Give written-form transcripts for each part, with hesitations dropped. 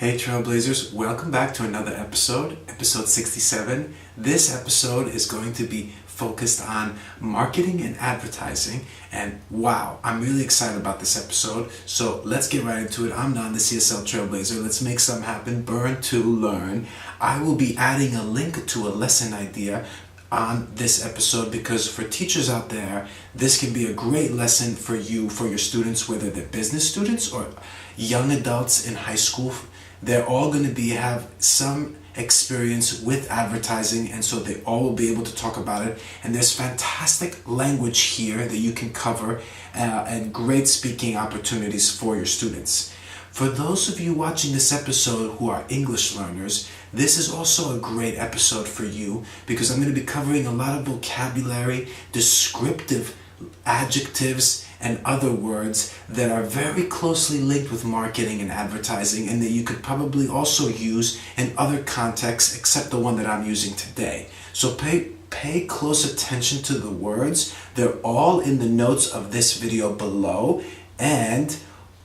Hey Trailblazers, welcome back to another episode 67. This episode is going to be focused on marketing and advertising, and wow, I'm really excited about this episode. So let's get right into it. I'm Nan, the CSL Trailblazer. Let's make something happen, burn to learn. I will be adding a link to a lesson idea on this episode because for teachers out there, this can be a great lesson for you, for your students, whether they're business students or young adults in high school. They're all going to have some experience with advertising, and so they all will be able to talk about it. And there's fantastic language here that you can cover and great speaking opportunities for your students. For those of you watching this episode who are English learners, this is also a great episode for you because I'm going to be covering a lot of vocabulary, descriptive adjectives, and other words that are very closely linked with marketing and advertising and that you could probably also use in other contexts except the one that I'm using today. So pay close attention to the words. They're all in the notes of this video below, and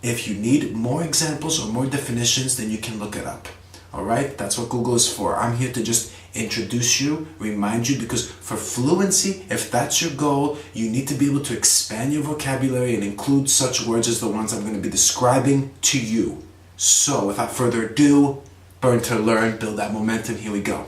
if you need more examples or more definitions, then you can look it up. Alright, that's what Google is for. I'm here to just introduce you, remind you, because for fluency, if that's your goal, you need to be able to expand your vocabulary and include such words as the ones I'm going to be describing to you. So without further ado, burn to learn, build that momentum, here we go.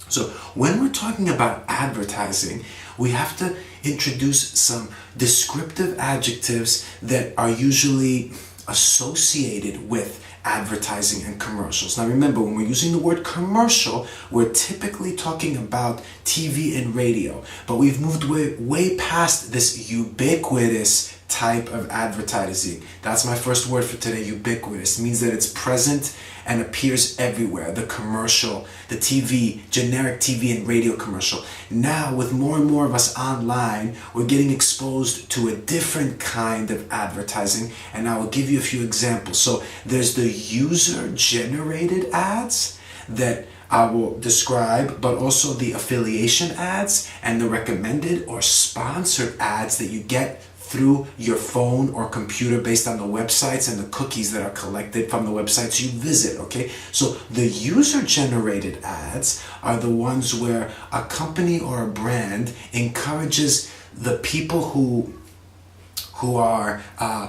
So when we're talking about advertising, we have to introduce some descriptive adjectives that are usually associated with advertising and commercials. Now remember, when we're using the word commercial, we're typically talking about TV and radio, but we've moved way past this ubiquitous type of advertising. That's my first word for today, ubiquitous. It means that it's present and appears everywhere. The commercial, the TV, generic TV and radio commercial. Now, with more and more of us online, we're getting exposed to a different kind of advertising, and I will give you a few examples. So there's the user-generated ads that I will describe, but also the affiliation ads and the recommended or sponsored ads that you get through your phone or computer based on the websites and the cookies that are collected from the websites you visit, okay? So the user-generated ads are the ones where a company or a brand encourages the people who are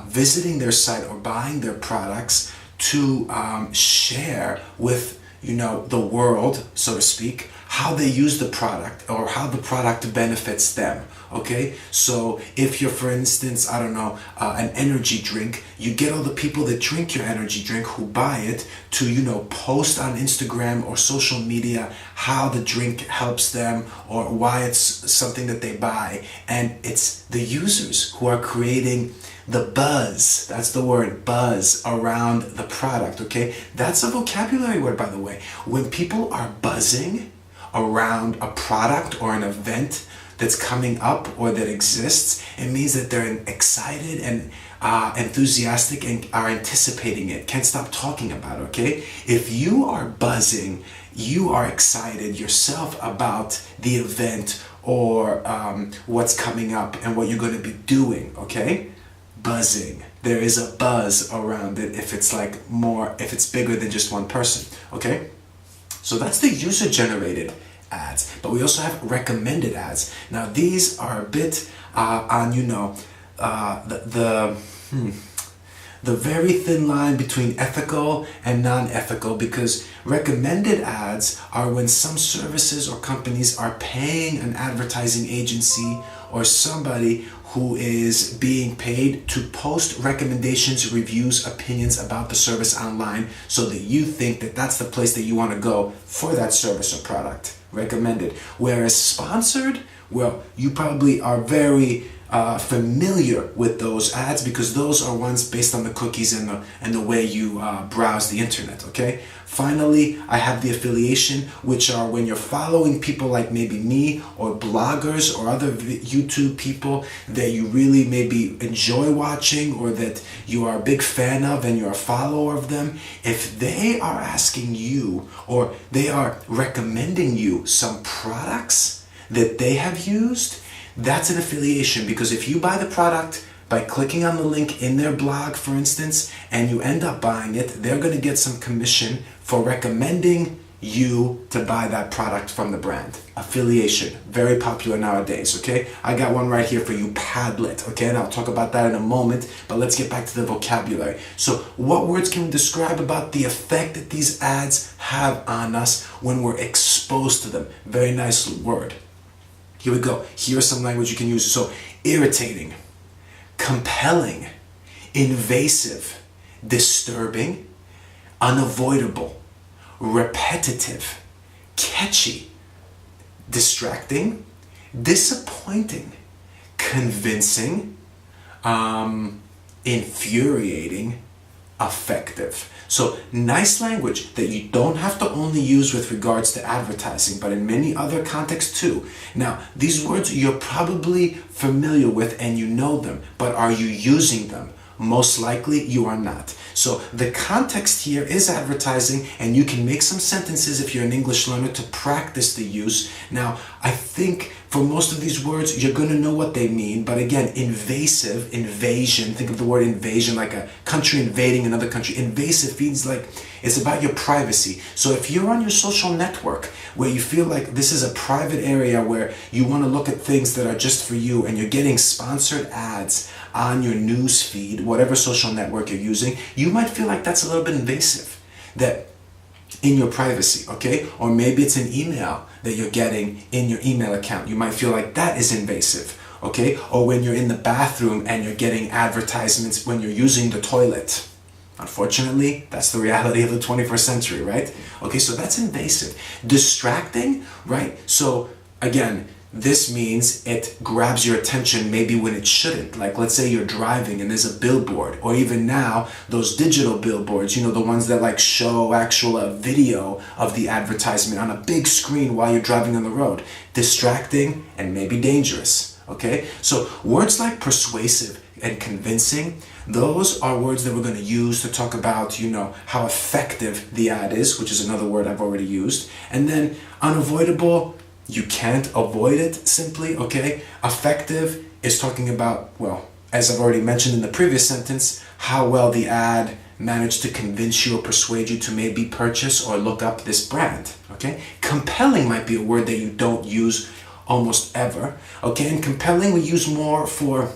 visiting their site or buying their products to share with the world, so to speak, how they use the product or how the product benefits them, okay? So if you're, for instance, an energy drink, you get all the people that drink your energy drink who buy it to, post on Instagram or social media how the drink helps them or why it's something that they buy. And it's the users who are creating the buzz, that's the word, buzz, around the product, okay? That's a vocabulary word, by the way. When people are buzzing around a product or an event that's coming up or that exists, it means that they're excited and enthusiastic and are anticipating it, can't stop talking about it, okay? If you are buzzing, you are excited yourself about the event or what's coming up and what you're going to be doing, okay? Buzzing. There is a buzz around it if it's bigger than just one person, okay? So that's the user-generated ads, but we also have recommended ads. Now these are a bit on the very thin line between ethical and non-ethical, because recommended ads are when some services or companies are paying an advertising agency or somebody who is being paid to post recommendations, reviews, opinions about the service online so that you think that that's the place that you want to go for that service or product. Recommended. Whereas sponsored, well, you probably are very familiar with those ads because those are ones based on the cookies and the way you browse the internet, okay? Finally, I have the affiliation, which are when you're following people like maybe me or bloggers or other YouTube people that you really maybe enjoy watching or that you are a big fan of and you're a follower of them. If they are asking you or they are recommending you some products that they have used, that's an affiliation, because if you buy the product by clicking on the link in their blog, for instance, and you end up buying it, they're going to get some commission for recommending you to buy that product from the brand. Affiliation, very popular nowadays, okay? I got one right here for you, Padlet, okay? And I'll talk about that in a moment, but let's get back to the vocabulary. So what words can we describe about the effect that these ads have on us when we're exposed to them? Very nice word. Here we go. Here's some language you can use. So irritating, compelling, invasive, disturbing, unavoidable, repetitive, catchy, distracting, disappointing, convincing, infuriating, effective. So nice language that you don't have to only use with regards to advertising, but in many other contexts too. Now, these words you're probably familiar with and you know them, but are you using them? Most likely you are not. So the context here is advertising, and you can make some sentences if you're an English learner to practice the use. Now, I think for most of these words, you're going to know what they mean. But again, invasive, invasion, think of the word invasion like a country invading another country. Invasive means like it's about your privacy. So if you're on your social network where you feel like this is a private area where you want to look at things that are just for you, and you're getting sponsored ads on your news feed, whatever social network you're using, you might feel like that's a little bit invasive, that in your privacy, okay? Or maybe it's an email that you're getting in your email account. You might feel like that is invasive, okay? Or when you're in the bathroom and you're getting advertisements when you're using the toilet. Unfortunately, that's the reality of the 21st century, right? Okay, so that's invasive. Distracting, right? So again, this means it grabs your attention maybe when it shouldn't. Like let's say you're driving and there's a billboard, or even now those digital billboards, you know, the ones that like show actual video of the advertisement on a big screen while you're driving on the road. Distracting and maybe dangerous, okay? So words like persuasive and convincing, those are words that we're going to use to talk about, you know, how effective the ad is, which is another word I've already used. And then unavoidable, you can't avoid it simply, okay? Effective is talking about, well, as I've already mentioned in the previous sentence, how well the ad managed to convince you or persuade you to maybe purchase or look up this brand, okay? Compelling might be a word that you don't use almost ever, okay? And compelling we use more for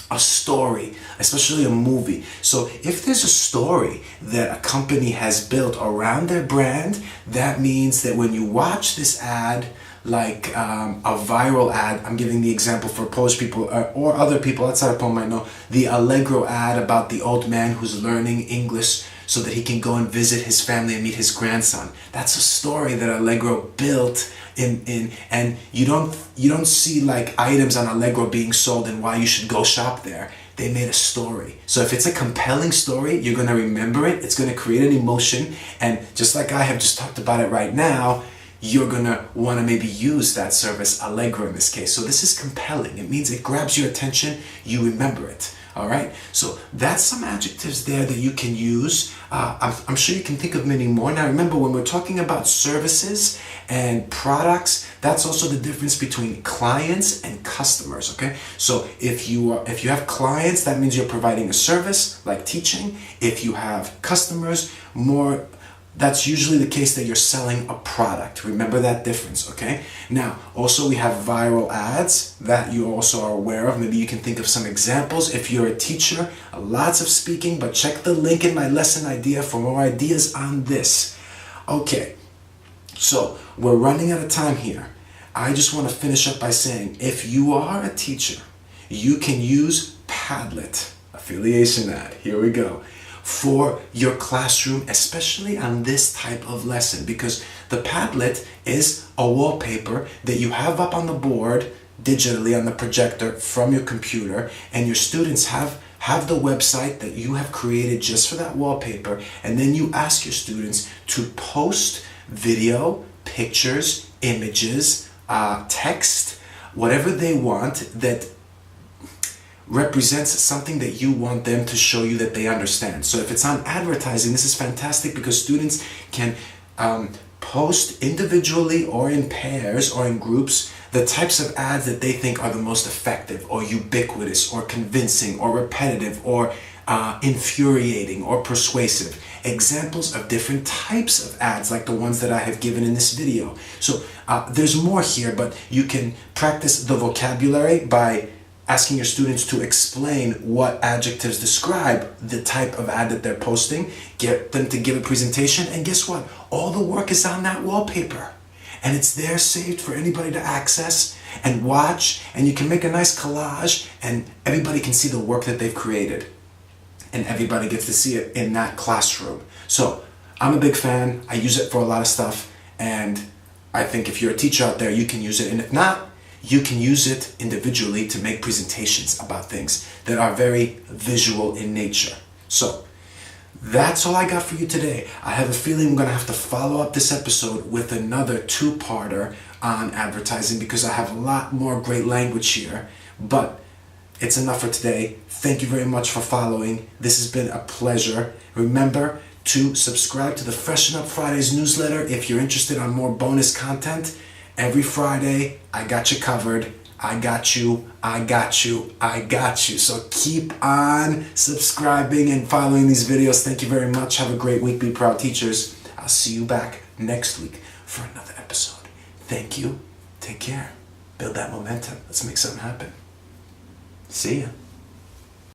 a story, especially a movie. So if there's a story that a company has built around their brand, that means that when you watch this ad, like a viral ad, I'm giving the example for Polish people or other people outside of Poland might know, the Allegro ad about the old man who's learning English so that he can go and visit his family and meet his grandson. That's a story that Allegro built in and you don't see like items on Allegro being sold and why you should go shop there. They made a story. So if it's a compelling story, you're going to remember it. It's going to create an emotion, and just like I have just talked about it right now, you're going to want to maybe use that service, Allegro in this case. So this is compelling. It means it grabs your attention, you remember it. All right, so that's some adjectives there that you can use. I'm sure you can think of many more. Now remember, when we're talking about services and products, that's also the difference between clients and customers, okay? So if you have clients, that means you're providing a service like teaching. If you have customers, that's usually the case that you're selling a product. Remember that difference, okay? Now, also we have viral ads that you also are aware of. Maybe you can think of some examples. If you're a teacher, lots of speaking, but check the link in my lesson idea for more ideas on this. Okay, so we're running out of time here. I just want to finish up by saying, if you are a teacher, you can use Padlet, affiliation ad. Here we go. For your classroom, especially on this type of lesson, because the Padlet is a wallpaper that you have up on the board digitally on the projector from your computer, and your students have the website that you have created just for that wallpaper, and then you ask your students to post video, pictures, images, text, whatever they want that represents something that you want them to show you that they understand. So if it's on advertising, this is fantastic because students can post individually or in pairs or in groups the types of ads that they think are the most effective or ubiquitous or convincing or repetitive or infuriating or persuasive. Examples of different types of ads like the ones that I have given in this video. So there's more here, but you can practice the vocabulary by asking your students to explain what adjectives describe the type of ad that they're posting, get them to give a presentation, and guess what? All the work is on that wallpaper. And it's there saved for anybody to access and watch, and you can make a nice collage, and everybody can see the work that they've created. And everybody gets to see it in that classroom. So I'm a big fan. I use it for a lot of stuff, and I think if you're a teacher out there, you can use it. And if not, you can use it individually to make presentations about things that are very visual in nature. So that's all I got for you today. I have a feeling I'm going to have to follow up this episode with another two-parter on advertising because I have a lot more great language here. But it's enough for today. Thank you very much for following. This has been a pleasure. Remember to subscribe to the Freshen Up Fridays newsletter if you're interested on more bonus content. Every Friday, I got you covered. I got you, I got you, I got you. So keep on subscribing and following these videos. Thank you very much. Have a great week. Be proud, teachers. I'll see you back next week for another episode. Thank you. Take care. Build that momentum. Let's make something happen. See ya.